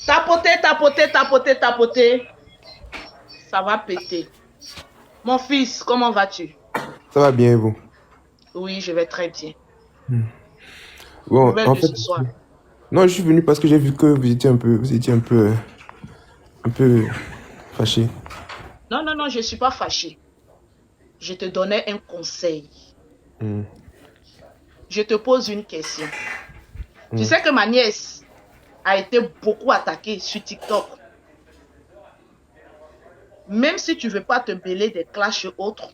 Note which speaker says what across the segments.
Speaker 1: Tapoter, tapoter, tapoter, tapoter. Ça va péter. Mon fils, comment vas-tu?
Speaker 2: Ça va bien, vous?
Speaker 1: Oui, je vais très bien.
Speaker 2: Bon,
Speaker 1: Nouvelle
Speaker 2: en
Speaker 1: de
Speaker 2: fait,
Speaker 1: ce soir.
Speaker 2: non, je suis venu parce que j'ai vu que vous étiez un peu fâché.
Speaker 1: Non, non, non, je ne suis pas fâchée. Je te donnais un conseil.
Speaker 2: Hmm,
Speaker 1: Je te pose une question. Tu
Speaker 2: hmm.
Speaker 1: sais que ma nièce a été beaucoup attaquée sur TikTok. Même si tu ne veux pas te mêler des clashs autres,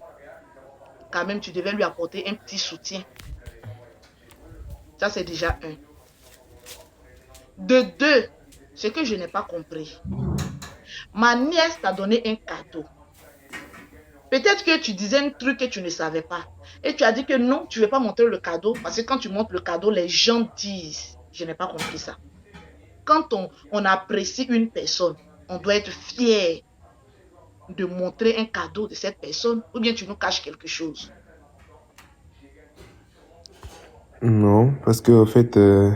Speaker 1: quand même, tu devais lui apporter un petit soutien. Ça, c'est déjà un. De deux, ce que je n'ai pas compris. Ma nièce t'a donné un cadeau. Peut-être que tu disais un truc que tu ne savais pas. Et tu as dit que non, tu ne veux pas montrer le cadeau. Parce que quand tu montres le cadeau, les gens disent. Je n'ai pas compris ça. Quand on apprécie une personne, on doit être fier de montrer un cadeau de cette personne. Ou bien tu nous caches quelque chose.
Speaker 2: Non, parce que, en fait, euh,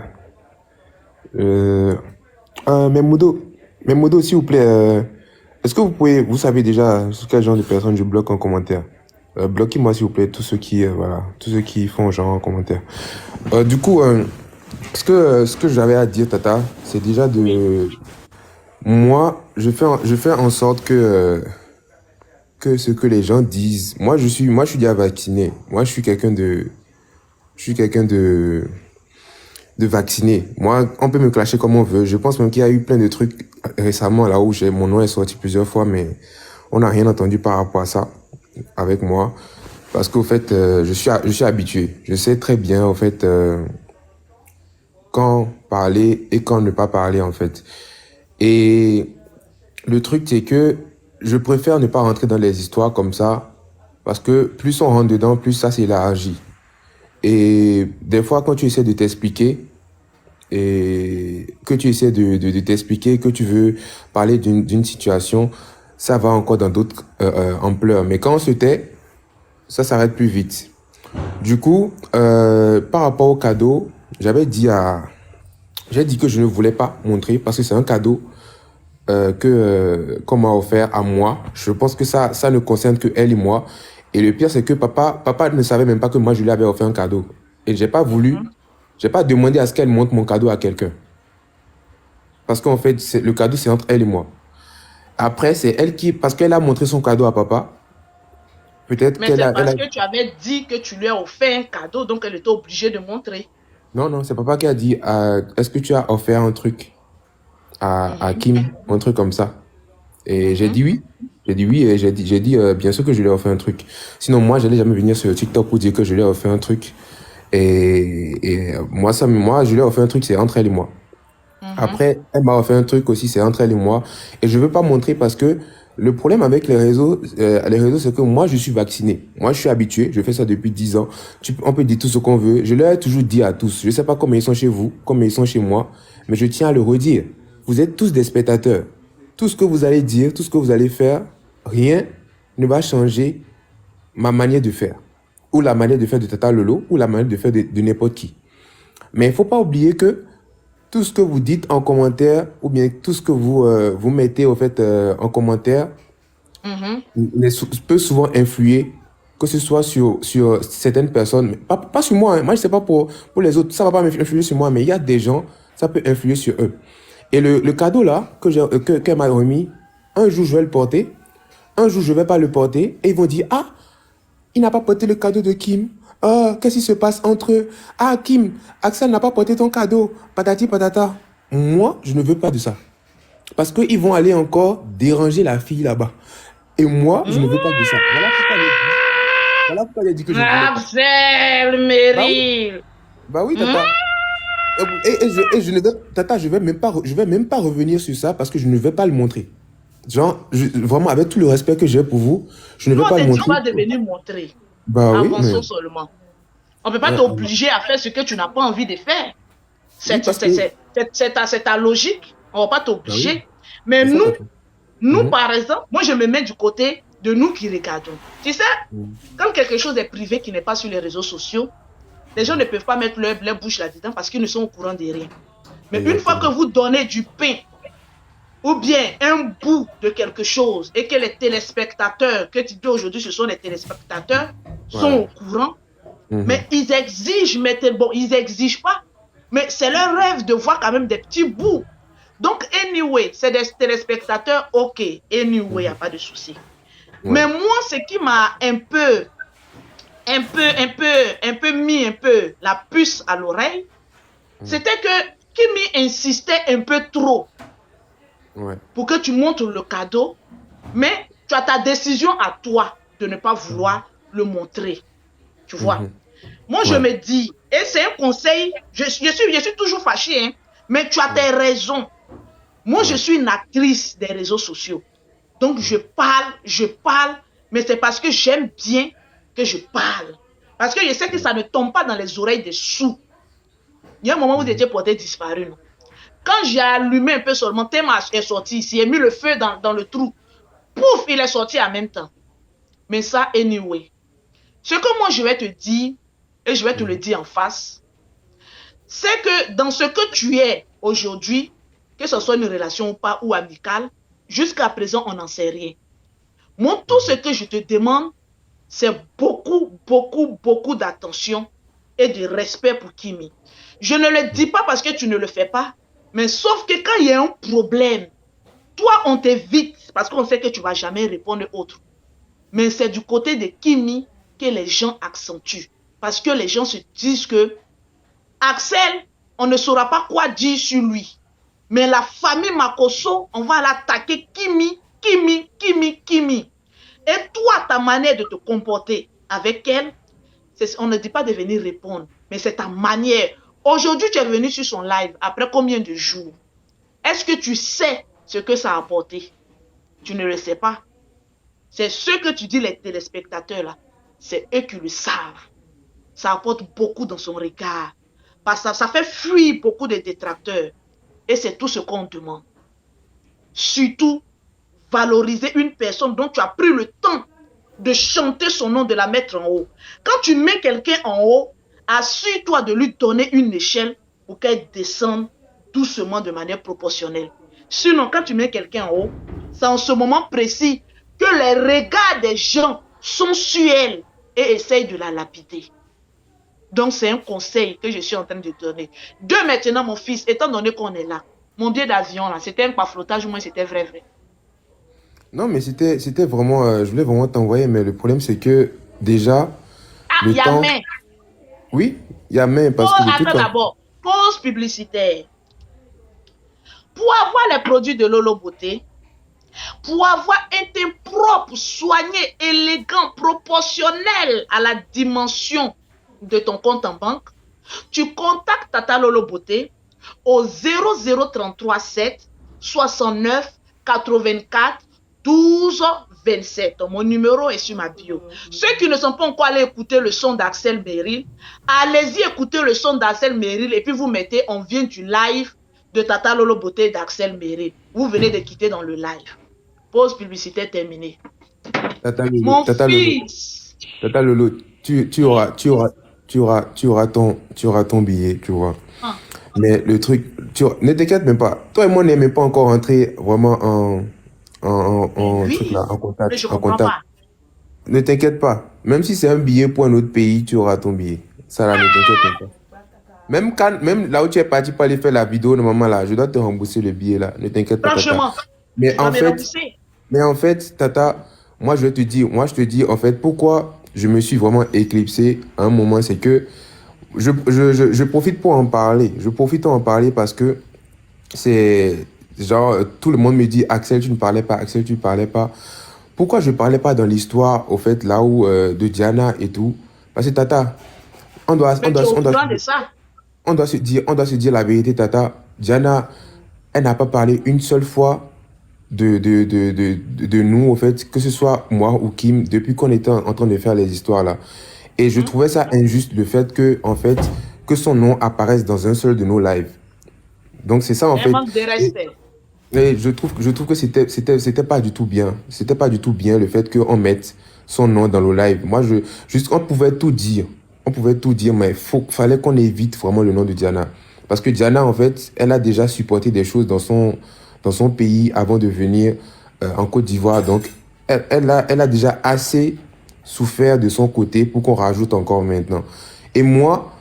Speaker 2: Memodo, Memodo, s'il vous plaît, est-ce que vous savez déjà sur quel genre de personnes je bloque en commentaire? Bloquez-moi, s'il vous plaît, tous ceux qui font genre en commentaire. Du coup, ce que j'avais à dire, Tata, c'est déjà
Speaker 1: Oui.
Speaker 2: de... Moi, je fais en sorte que ce que les gens disent. Moi, je suis déjà vacciné. Moi, je suis quelqu'un de vacciné. Moi, on peut me clasher comme on veut. Je pense même qu'il y a eu plein de trucs récemment là où mon nom est sorti plusieurs fois, mais on n'a rien entendu par rapport à ça avec moi. Parce qu'au fait, je suis habitué. Je sais très bien, au fait, quand parler et quand ne pas parler, en fait. Et le truc, c'est que je préfère ne pas rentrer dans les histoires comme ça, parce que plus on rentre dedans, plus ça s'élargit. Et des fois, quand tu essaies de t'expliquer, et que tu essaies de t'expliquer, que tu veux parler d'une situation, ça va encore dans d'autres ampleurs. Mais quand on se tait, ça s'arrête plus vite. Du coup, par rapport au cadeau, j'ai dit que je ne voulais pas montrer parce que c'est un cadeau qu'on m'a offert à moi. Je pense que ça ne concerne que elle et moi. Et le pire, c'est que papa ne savait même pas que moi, je lui avais offert un cadeau. Et j'ai pas demandé à ce qu'elle montre mon cadeau à quelqu'un. Parce qu'en fait, le cadeau, c'est entre elle et moi. Après, c'est elle parce qu'elle a montré son cadeau à papa, peut-être
Speaker 1: Mais c'est
Speaker 2: elle a...
Speaker 1: parce que tu avais dit que tu lui as offert un cadeau, donc elle était obligée de montrer.
Speaker 2: Non, non, c'est papa qui a dit, est-ce que tu as offert un truc à
Speaker 1: Mhm,
Speaker 2: Kim, un truc comme ça? Et j'ai
Speaker 1: mhm.
Speaker 2: dit oui. J'ai dit oui et j'ai dit bien sûr que je lui ai offert un truc. Sinon, moi, j'allais jamais venir sur TikTok pour dire que je lui ai offert un truc. Et moi, je lui ai offert un truc, c'est entre elle et moi.
Speaker 1: Mhm.
Speaker 2: Après, elle m'a offert un truc aussi, c'est entre elle et moi. Et je veux pas montrer parce que le problème avec les réseaux, c'est que moi, je suis vacciné. Moi, je suis habitué. Je fais ça depuis 10 ans. On peut dire tout ce qu'on veut. Je leur ai toujours dit à tous. Je sais pas comment ils sont chez vous, comment ils sont chez moi, mais je tiens à le redire. Vous êtes tous des spectateurs. Tout ce que vous allez dire, tout ce que vous allez faire, rien ne va changer ma manière de faire. Ou la manière de faire de Tata Lolo, ou la manière de faire de n'importe qui. Mais il faut pas oublier que tout ce que vous dites en commentaire, ou bien tout ce que vous mettez au fait en commentaire,
Speaker 1: Mhm.
Speaker 2: peut souvent influer, que ce soit sur certaines personnes, mais pas sur moi. Moi, je sais pas pour les autres, ça va pas influer sur moi, mais il y a des gens, ça peut influer sur eux. Et le cadeau là, qu'elle m'a remis, un jour je vais le porter, un jour je vais pas le porter, et ils vont dire, ah, il n'a pas porté le cadeau de Kim. Ah, qu'est-ce qui se passe entre eux? Ah, Kim, Axel n'a pas porté ton cadeau. Patati patata. Moi, je ne veux pas de ça. Parce qu'ils vont aller encore déranger la fille là-bas. Et moi, je ne veux pas de ça. Voilà pourquoi j'ai dit que je ne voulais pas.
Speaker 1: Marcel
Speaker 2: Bah oui,
Speaker 1: Meryl.
Speaker 2: bah oui,
Speaker 1: Hmm?
Speaker 2: tata. Et je ne vais, tata, je vais même pas revenir sur ça parce que je ne vais pas le montrer. Genre, vraiment, avec tout le respect que j'ai pour vous, je ne
Speaker 1: Nous,
Speaker 2: vais
Speaker 1: on
Speaker 2: pas le
Speaker 1: te dit, on
Speaker 2: montrer.
Speaker 1: va devenir montrer.
Speaker 2: Bah oui, mais...
Speaker 1: Avançons seulement. On ne peut pas
Speaker 2: euh,
Speaker 1: t'obliger à faire ce que tu n'as pas envie de faire.
Speaker 2: oui,
Speaker 1: C'est
Speaker 2: parce que...
Speaker 1: ta logique. On ne va pas
Speaker 2: Bah oui,
Speaker 1: t'obliger. Mais
Speaker 2: c'est ça,
Speaker 1: nous,
Speaker 2: tata.
Speaker 1: nous,
Speaker 2: Mhm.
Speaker 1: par exemple, moi, je me mets du côté de nous qui regardons. Tu sais,
Speaker 2: Mhm.
Speaker 1: quand quelque chose est privé qui n'est pas sur les réseaux sociaux, les gens ne peuvent pas mettre leur bouche là-dedans parce qu'ils ne sont au courant de rien. Mais une fois que
Speaker 2: Exactement.
Speaker 1: vous donnez du pain ou bien un bout de quelque chose et que les téléspectateurs, que tu dis aujourd'hui, ce sont les téléspectateurs, sont
Speaker 2: Ouais.
Speaker 1: au courant,
Speaker 2: Mhm.
Speaker 1: mais ils exigent, mais bon, ils n'exigent pas, mais c'est leur rêve de voir quand même des petits bouts. Donc, anyway, c'est des téléspectateurs, ok, anyway, il n'y a
Speaker 2: Mhm.
Speaker 1: pas de souci.
Speaker 2: Ouais.
Speaker 1: Mais moi, ce qui m'a un peu mis un peu la puce à l'oreille,
Speaker 2: Mhm.
Speaker 1: c'était que Kimi insistait un peu trop
Speaker 2: Ouais.
Speaker 1: pour que tu montres le cadeau, mais tu as ta décision à toi de ne pas
Speaker 2: Mhm.
Speaker 1: vouloir le montrer. Tu vois?
Speaker 2: Mhm.
Speaker 1: Moi, je
Speaker 2: Ouais.
Speaker 1: me dis, et c'est un conseil, je suis toujours fâchée, hein, mais tu as
Speaker 2: Ouais.
Speaker 1: tes raisons. Moi, je
Speaker 2: Ouais.
Speaker 1: suis une actrice des réseaux sociaux. Donc, je parle, mais c'est parce que j'aime bien que je parle. Parce que je sais que
Speaker 2: Ouais.
Speaker 1: ça ne tombe pas dans les oreilles des sous. Il y a un moment où vous
Speaker 2: Mhm.
Speaker 1: étiez porté disparu, non? Quand j'ai allumé un peu seulement, Théma est sorti ici, et mis le feu dans le trou. Pouf, il est sorti en même temps. Mais ça, anyway. Ce que moi, je vais te dire, et je vais te le
Speaker 2: Mhm.
Speaker 1: dire en face, c'est que dans ce que tu es aujourd'hui, que ce soit une relation ou pas, ou amicale, jusqu'à présent, on n'en sait rien. Moi, tout ce
Speaker 2: Mhm.
Speaker 1: que je te demande, c'est beaucoup, beaucoup, beaucoup d'attention et de respect pour Kimi. Je ne le dis pas parce que tu ne le fais pas, mais sauf que quand il y a un problème, toi, on t'évite parce qu'on sait que tu ne vas jamais répondre autre. Mais c'est du côté de Kimi que les gens accentuent. Parce que les gens se disent que Axel, on ne saura pas quoi dire sur lui. Mais la famille Makoso, on va l'attaquer Kimi, Kimi, Kimi, Kimi. Et toi, ta manière de te comporter avec elle, on ne dit pas de venir répondre, mais c'est ta manière. Aujourd'hui, tu es venu sur son live après combien de jours? Est-ce que tu sais ce que ça a apporté? Tu ne le sais pas. C'est ce que tu dis, les téléspectateurs là, c'est eux qui le savent. Ça apporte beaucoup dans son regard. Parce que ça fait fuir beaucoup de détracteurs. Et c'est tout ce qu'on demande. Surtout, valoriser une personne dont tu as pris le temps de chanter son nom, de la mettre en haut. Quand tu mets quelqu'un en haut, assure-toi de lui donner une échelle pour qu'elle descende doucement de manière proportionnelle. Sinon, quand tu mets quelqu'un en haut, c'est en ce moment précis que les regards des gens sont sur elle et essayent de la lapider. Donc, c'est un conseil que je suis en train de donner. De maintenant, mon fils, étant donné qu'on est là, mon billet d'avion, là, c'était un paflotage, moi, c'était vrai, vrai.
Speaker 2: Non, mais c'était vraiment, je voulais vraiment t'envoyer, mais le problème, c'est que déjà,
Speaker 1: Ah, il
Speaker 2: le
Speaker 1: y a
Speaker 2: temps,
Speaker 1: mais.
Speaker 2: oui, il y a même, parce que
Speaker 1: Pause,
Speaker 2: de toute
Speaker 1: attends
Speaker 2: façon,
Speaker 1: d'abord. Pause publicitaire. Pour avoir les produits de Lolo Beauté, pour avoir un teint propre, soigné, élégant, proportionnel à la dimension de ton compte en banque, tu contactes Tata Lolo Beauté au 0033 7 69 84 12 27. Mon numéro est sur ma bio. Ceux qui ne sont pas encore allés écouter le son d'Axel Meril, allez-y écouter le son d'Axel Meril et puis vous mettez on vient du live de Tata Lolo Beauté d'Axel Meril. Vous venez de quitter dans le live. Pause publicitaire terminée. Mon
Speaker 2: Tata Lolo,
Speaker 1: fils.
Speaker 2: Tata Lolo, tu auras ton billet, tu vois.
Speaker 1: Ah,
Speaker 2: Mais le truc, ne t'inquiète même pas. Toi et moi, on n'est même pas encore rentré vraiment
Speaker 1: mais
Speaker 2: en truc là,
Speaker 1: oui, mais je ne
Speaker 2: en
Speaker 1: comprends
Speaker 2: contact.
Speaker 1: pas.
Speaker 2: Ne t'inquiète pas. Même si c'est un billet pour un autre pays, tu auras ton billet. Ça là, ne t'inquiète même pas. Même là où tu es parti pour aller faire la vidéo, normalement là, je dois te rembourser le billet là. Ne t'inquiète pas, Tata.
Speaker 1: Franchement,
Speaker 2: Mais
Speaker 1: tu vas
Speaker 2: en
Speaker 1: me
Speaker 2: fait,
Speaker 1: rembourser.
Speaker 2: mais en fait, Tata, moi je te dis en fait pourquoi je me suis vraiment éclipsé à un moment, c'est que je profite pour en parler. Je profite pour en parler parce que c'est genre tout le monde me dit Axel, tu ne parlais pas, Axel, tu ne parlais pas. Pourquoi je ne parlais pas dans l'histoire, au fait, là où de Diana et tout? Parce que Tata,
Speaker 1: Mais tu es au courant de ça.
Speaker 2: on doit se dire la vérité, Tata. Diana, elle n'a pas parlé une seule fois de nous, au fait, que ce soit moi ou Kim, depuis qu'on était en train de faire les histoires là. Et je
Speaker 1: Hein?
Speaker 2: trouvais ça injuste, le fait que, en fait, que son nom apparaisse dans un seul de nos lives. Donc c'est ça, en
Speaker 1: Un
Speaker 2: fait.
Speaker 1: manque de
Speaker 2: Et,
Speaker 1: respect.
Speaker 2: et je trouve que c'était pas du tout bien. C'était pas du tout bien le fait qu'on mette son nom dans le live. Moi, juste, on pouvait tout dire. On pouvait tout dire, mais fallait qu'on évite vraiment le nom de Diana. Parce que Diana, en fait, elle a déjà supporté des choses dans son pays avant de venir en Côte d'Ivoire. Donc, elle a déjà assez souffert de son côté pour qu'on rajoute encore maintenant. Et moi,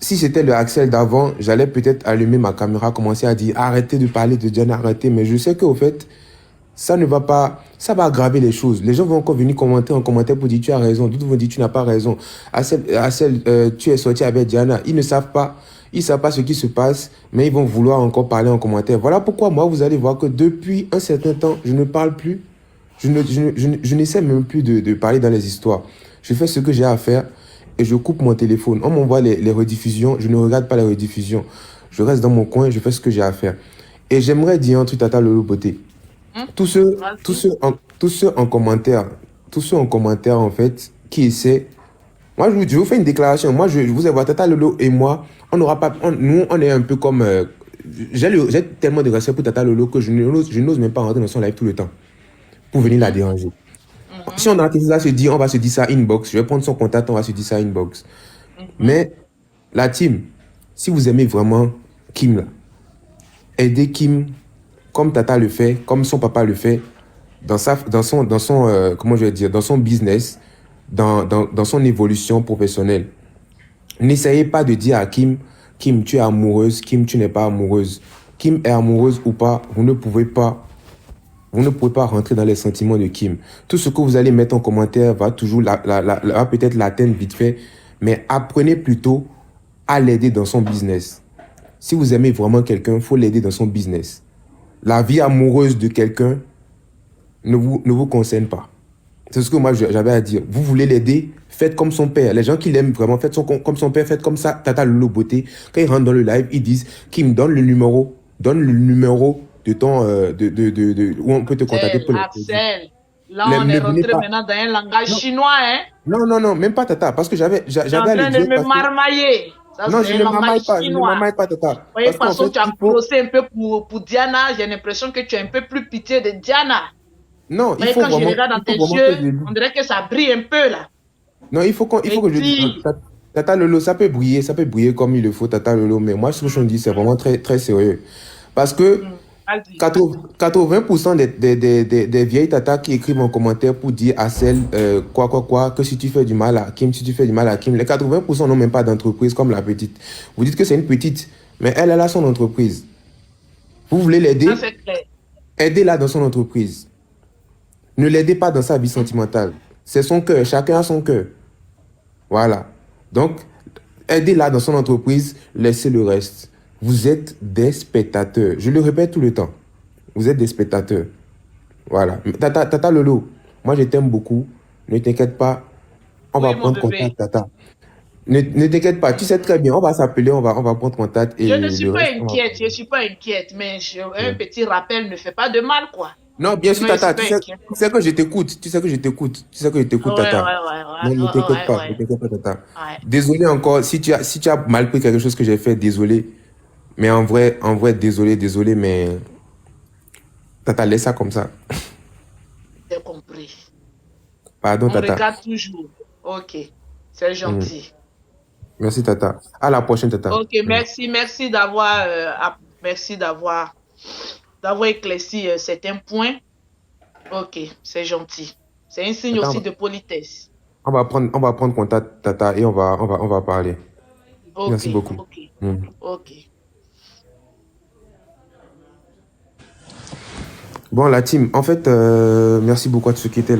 Speaker 2: si c'était le Axel d'avant, j'allais peut-être allumer ma caméra, commencer à dire arrêtez de parler de Diana, arrêtez. Mais je sais qu'au fait, ça ne va pas, ça va aggraver les choses. Les gens vont encore venir commenter en commentaire pour dire tu as raison, d'autres vont dire tu n'as pas raison. Axel, tu es sorti avec Diana. Ils savent pas ce qui se passe, mais ils vont vouloir encore parler en commentaire. Voilà pourquoi moi, vous allez voir que depuis un certain temps, je ne parle plus. Je n'essaie même plus de parler dans les histoires. Je fais ce que j'ai à faire et je coupe mon téléphone. On m'envoie les rediffusions, je ne regarde pas les rediffusions. Je reste dans mon coin, je fais ce que j'ai à faire. Et j'aimerais dire un truc, Tata Lolo Beauté.
Speaker 1: Vas-y.
Speaker 2: Tous ceux en commentaire, en fait, qui essaient. Moi, je vous fais une déclaration. Moi, je vous avoue, Tata Lolo et moi, on n'aura pas. Nous, on est un peu comme. J'ai tellement de respect pour Tata Lolo que je n'ose même pas rentrer dans son live tout le temps pour venir la
Speaker 1: Mhm,
Speaker 2: déranger. Si
Speaker 1: mhm,
Speaker 2: on a quelque chose à se dire, on va se dire ça inbox. Je vais prendre son contact, on va se dire ça inbox.
Speaker 1: mhm.
Speaker 2: Mais la team, si vous aimez vraiment Kim, là, aidez Kim comme Tata le fait, comme son papa le fait, comment je vais dire, dans son business, dans son évolution professionnelle. N'essayez pas de dire à Kim, Kim, tu es amoureuse, Kim, tu n'es pas amoureuse. Kim est amoureuse ou pas, vous ne pouvez pas rentrer dans les sentiments de Kim. Tout ce que vous allez mettre en commentaire va toujours, va peut-être l'atteindre vite fait, mais apprenez plutôt à l'aider dans son business. Si vous aimez vraiment quelqu'un, il faut l'aider dans son business. La vie amoureuse de quelqu'un ne vous concerne pas. C'est ce que moi j'avais à dire. Vous voulez l'aider, faites comme son père. Les gens qui l'aiment vraiment, faites comme son père, faites comme ça. Tata Lolo Beauté. Quand ils rentrent dans le live, ils disent Kim, donne le numéro de ton, où on peut te contacter pour les produits.
Speaker 1: Axel, là, on est
Speaker 2: Ne venez
Speaker 1: rentré
Speaker 2: pas.
Speaker 1: maintenant dans un langage
Speaker 2: Non,
Speaker 1: chinois, hein?
Speaker 2: non, même pas Tata, parce que
Speaker 1: Tu es en
Speaker 2: j'avais à le
Speaker 1: train de
Speaker 2: dire
Speaker 1: me
Speaker 2: parce que
Speaker 1: marmailler. Ça,
Speaker 2: non,
Speaker 1: c'est un langage
Speaker 2: je ne
Speaker 1: chinois.
Speaker 2: m'amaille pas Tata,
Speaker 1: Oui,
Speaker 2: parce qu'en
Speaker 1: parce que
Speaker 2: fait,
Speaker 1: tu as
Speaker 2: il faut,
Speaker 1: clossé un peu pour Diana. J'ai l'impression que tu as un peu plus pitié de Diana.
Speaker 2: non,
Speaker 1: Oui, quand je regarde dans
Speaker 2: il faut
Speaker 1: tes
Speaker 2: vraiment que
Speaker 1: yeux,
Speaker 2: je le
Speaker 1: on
Speaker 2: dise.
Speaker 1: dirait que ça brille un peu là.
Speaker 2: Non, il faut
Speaker 1: Mais
Speaker 2: que je dise.
Speaker 1: dis,
Speaker 2: Tata Lolo, ça peut briller comme il le faut, Tata Lolo, mais moi, ce que je dis, c'est vraiment très, très sérieux. Parce que
Speaker 1: vas-y.
Speaker 2: 80% des vieilles tatas qui écrivent en commentaire pour dire à celle, que si tu fais du mal à Kim, si tu fais du mal à Kim, les 80% n'ont même pas d'entreprise comme la petite. Vous dites que c'est une petite, mais elle a son entreprise. Vous voulez
Speaker 1: Ça,
Speaker 2: l'aider?
Speaker 1: c'est clair.
Speaker 2: Aidez-la dans son entreprise. Ne l'aidez pas dans sa vie sentimentale. C'est son cœur, chacun a son cœur. Voilà. Donc, aidez-la dans son entreprise, laissez le reste. Vous êtes des spectateurs. Je le répète tout le temps. Vous êtes des spectateurs. Voilà. Tata Lolo, moi je t'aime beaucoup. Ne t'inquiète pas. On va
Speaker 1: Oui, mon
Speaker 2: prendre
Speaker 1: bébé.
Speaker 2: contact, Tata. Ne t'inquiète pas. Tu sais très bien. On va s'appeler, on va prendre contact
Speaker 1: Je ne
Speaker 2: et
Speaker 1: suis
Speaker 2: le
Speaker 1: pas
Speaker 2: reste, on va
Speaker 1: inquiète, je ne
Speaker 2: voir.
Speaker 1: suis pas inquiète, mais un
Speaker 2: Ouais.
Speaker 1: petit rappel ne fait pas de mal, quoi.
Speaker 2: Non, bien sûr,
Speaker 1: Sinon, je ne suis
Speaker 2: Tata.
Speaker 1: pas inquiète.
Speaker 2: Tu sais que je t'écoute. Tu sais que je t'écoute. Tu sais que je
Speaker 1: Ouais,
Speaker 2: t'écoute,
Speaker 1: ouais,
Speaker 2: Tata.
Speaker 1: ouais,
Speaker 2: Non,
Speaker 1: ouais, ouais,
Speaker 2: ne
Speaker 1: ouais,
Speaker 2: t'inquiète pas, Tata.
Speaker 1: ouais.
Speaker 2: Désolé encore. Si tu as mal pris quelque chose que j'ai fait, désolé. Mais en vrai, désolé, mais Tata, laisse ça comme ça.
Speaker 1: J'ai compris.
Speaker 2: Pardon,
Speaker 1: On me
Speaker 2: Tata.
Speaker 1: regarde toujours. Ok, c'est
Speaker 2: Mm.
Speaker 1: gentil.
Speaker 2: Merci, Tata. À la prochaine, Tata.
Speaker 1: Ok,
Speaker 2: Mm.
Speaker 1: merci merci d'avoir éclairci certains points. Ok, c'est gentil. C'est un signe
Speaker 2: Tata,
Speaker 1: aussi de politesse.
Speaker 2: on va prendre contact, Tata, et on va parler.
Speaker 1: Ok,
Speaker 2: Merci beaucoup.
Speaker 1: ok,
Speaker 2: Mm.
Speaker 1: ok.
Speaker 2: Bon, la team, en fait, merci beaucoup à tous ceux qui étaient là.